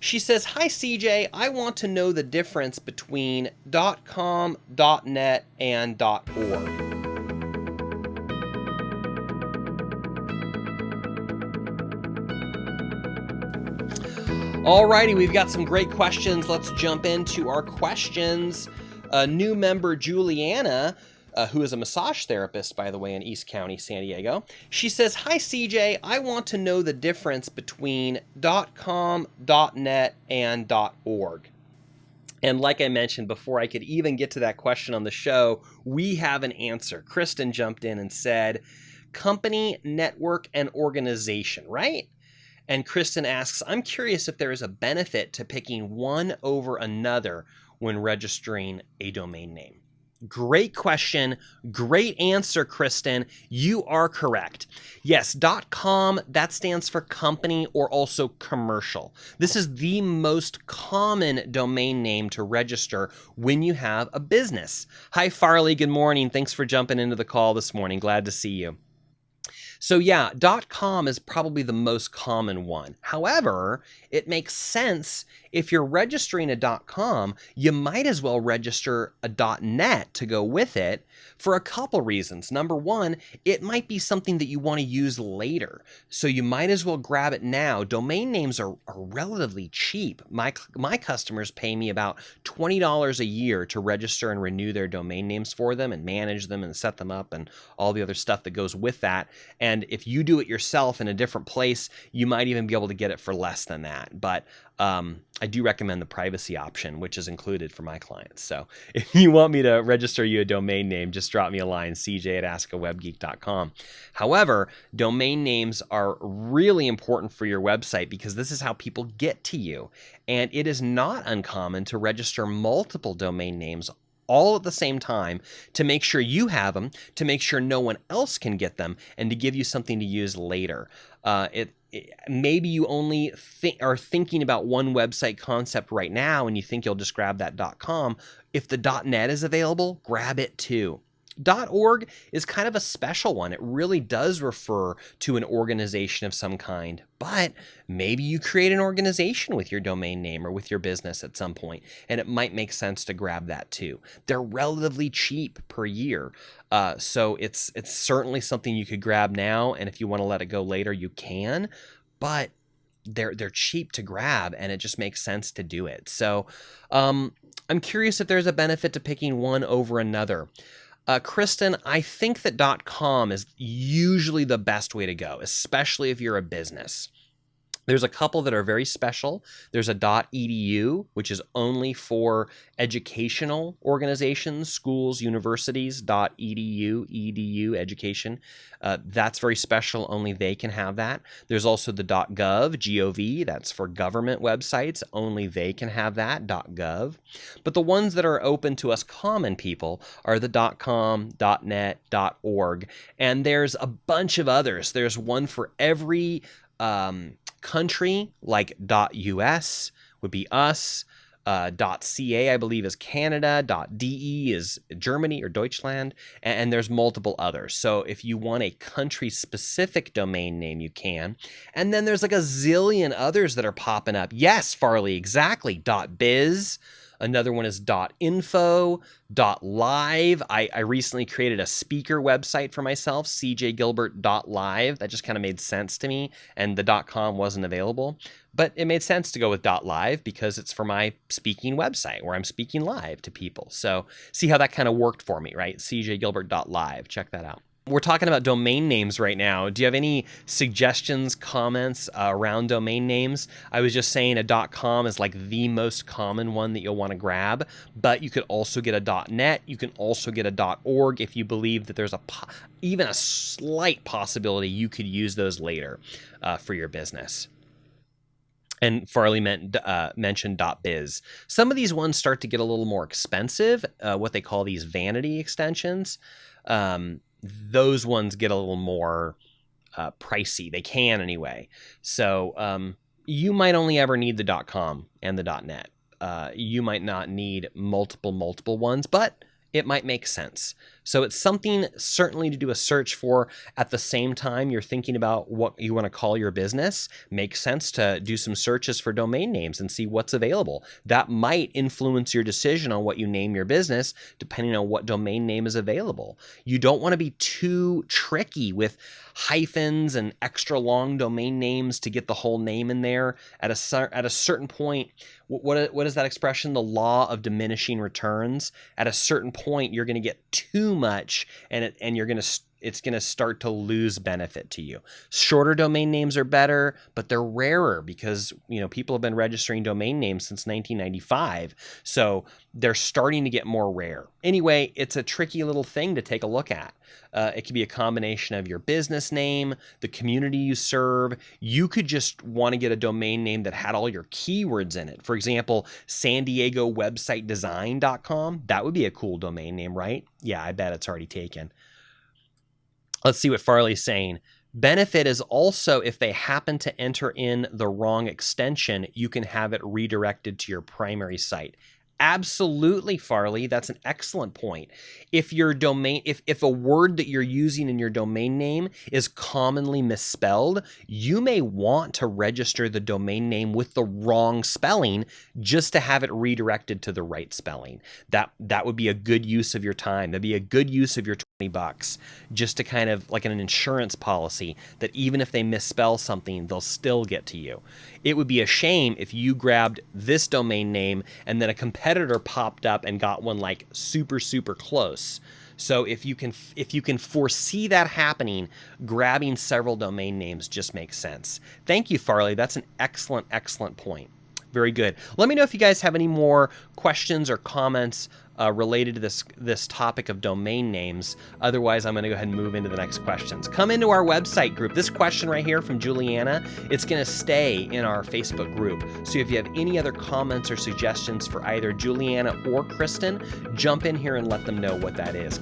She says, "Hi CJ, I want to know the difference between .com, .net, and .org." Alrighty, we've got some great questions. Let's jump into our questions. A new member, Juliana, who is a massage therapist, by the way, in East County, San Diego. She says, "Hi CJ, I want to know the difference between .com, .net, and .org." And like I mentioned, before I could even get to that question on the show, we have an answer. Krystin jumped in and said, company, network, and organization, right? And Krystin asks, "I'm curious if there is a benefit to picking one over another when registering a domain name." Great question. Great answer, Krystin. You are correct. Yes, .com, that stands for company or also commercial. This is the most common domain name to register when you have a business. Hi, Farley. Good morning. Thanks for jumping into the call this morning. Glad to see you. So yeah, .com is probably the most common one. However, it makes sense if you're registering a .com, you might as well register a .net to go with it for a couple reasons. Number one, it might be something that you want to use later, so you might as well grab it now. Domain names are relatively cheap. My customers pay me about $20 a year to register and renew their domain names for them and manage them and set them up and all the other stuff that goes with that. And if you do it yourself in a different place, you might even be able to get it for less than that. But I do recommend the privacy option, which is included for my clients. So if you want me to register you a domain name, just drop me a line, cj@askawebgeek.com. However, domain names are really important for your website because this is how people get to you. And it is not uncommon to register multiple domain names all at the same time to make sure you have them, to make sure no one else can get them, and to give you something to use later. Maybe you only are thinking about one website concept right now and you think you'll just grab that .com. If the .net is available, grab it too. .org is kind of a special one. It really does refer to an organization of some kind, but maybe you create an organization with your domain name or with your business at some point, and it might make sense to grab that too. They're relatively cheap per year, so it's certainly something you could grab now, and if you want to let it go later, you can, but they're cheap to grab, and it just makes sense to do it. So I'm curious if there's a benefit to picking one over another. Krystin, I think that .com is usually the best way to go, especially if you're a business. There's a couple that are very special. There's a .edu, which is only for educational organizations, schools, universities, .edu, education. That's very special. Only they can have that. There's also the .gov, G-O-V. That's for government websites. Only they can have that, .gov. But the ones that are open to us common people are the .com, .net, .org. And there's a bunch of others. There's one for every country, like .us would be us, .ca I believe is Canada, .de is Germany or Deutschland, and there's multiple others. So if you want a country-specific domain name, you can. And then there's like a zillion others that are popping up. Yes, Farley, exactly. .biz. Another one is .info, .live. I recently created a speaker website for myself, cjgilbert.live. That just kind of made sense to me, and the .com wasn't available. But it made sense to go with .live because it's for my speaking website where I'm speaking live to people. So see how that kind of worked for me, right? cjgilbert.live. Check that out. We're talking about domain names right now. Do you have any suggestions, comments around domain names? I was just saying a .com is like the most common one that you'll want to grab, but you could also get a .net. You can also get a .org if you believe that there's even a slight possibility you could use those later for your business. And Farley mentioned .biz. Some of these ones start to get a little more expensive, what they call these vanity extensions. Those ones get a little more pricey. They can anyway. So you might only ever need the .com and the .net. You might not need multiple ones, but it might make sense. So it's something certainly to do a search for. At the same time, you're thinking about what you want to call your business. Makes sense to do some searches for domain names and see what's available. That might influence your decision on what you name your business, depending on what domain name is available. You don't want to be too tricky with hyphens and extra long domain names to get the whole name in there. At a certain point, what is that expression? The law of diminishing returns. At a certain point, you're going to get too much, and it's going to start to lose benefit to you. Shorter domain names are better, but they're rarer because, people have been registering domain names since 1995. So they're starting to get more rare. Anyway, it's a tricky little thing to take a look at. It could be a combination of your business name, the community you serve. You could just want to get a domain name that had all your keywords in it. For example, San Diego website design.com. That would be a cool domain name, right? Yeah, I bet it's already taken. Let's see what Farley's saying. Benefit is also if they happen to enter in the wrong extension, you can have it redirected to your primary site. Absolutely, Farley. That's an excellent point. If your domain, if a word that you're using in your domain name is commonly misspelled, you may want to register the domain name with the wrong spelling just to have it redirected to the right spelling. That would be a good use of your time. That'd be a good use of your $20 just to kind of like an insurance policy that even if they misspell something, they'll still get to you. It would be a shame if you grabbed this domain name and then a competitor popped up and got one like super, super close. So if you can foresee that happening, grabbing several domain names just makes sense. Thank you, Farley. That's an excellent, excellent point. Very good. Let me know if you guys have any more questions or comments related to this topic of domain names. Otherwise, I'm going to go ahead and move into the next questions. Come into our website group. This question right here from Juliana, it's going to stay in our Facebook group. So if you have any other comments or suggestions for either Juliana or Krystin, jump in here and let them know what that is.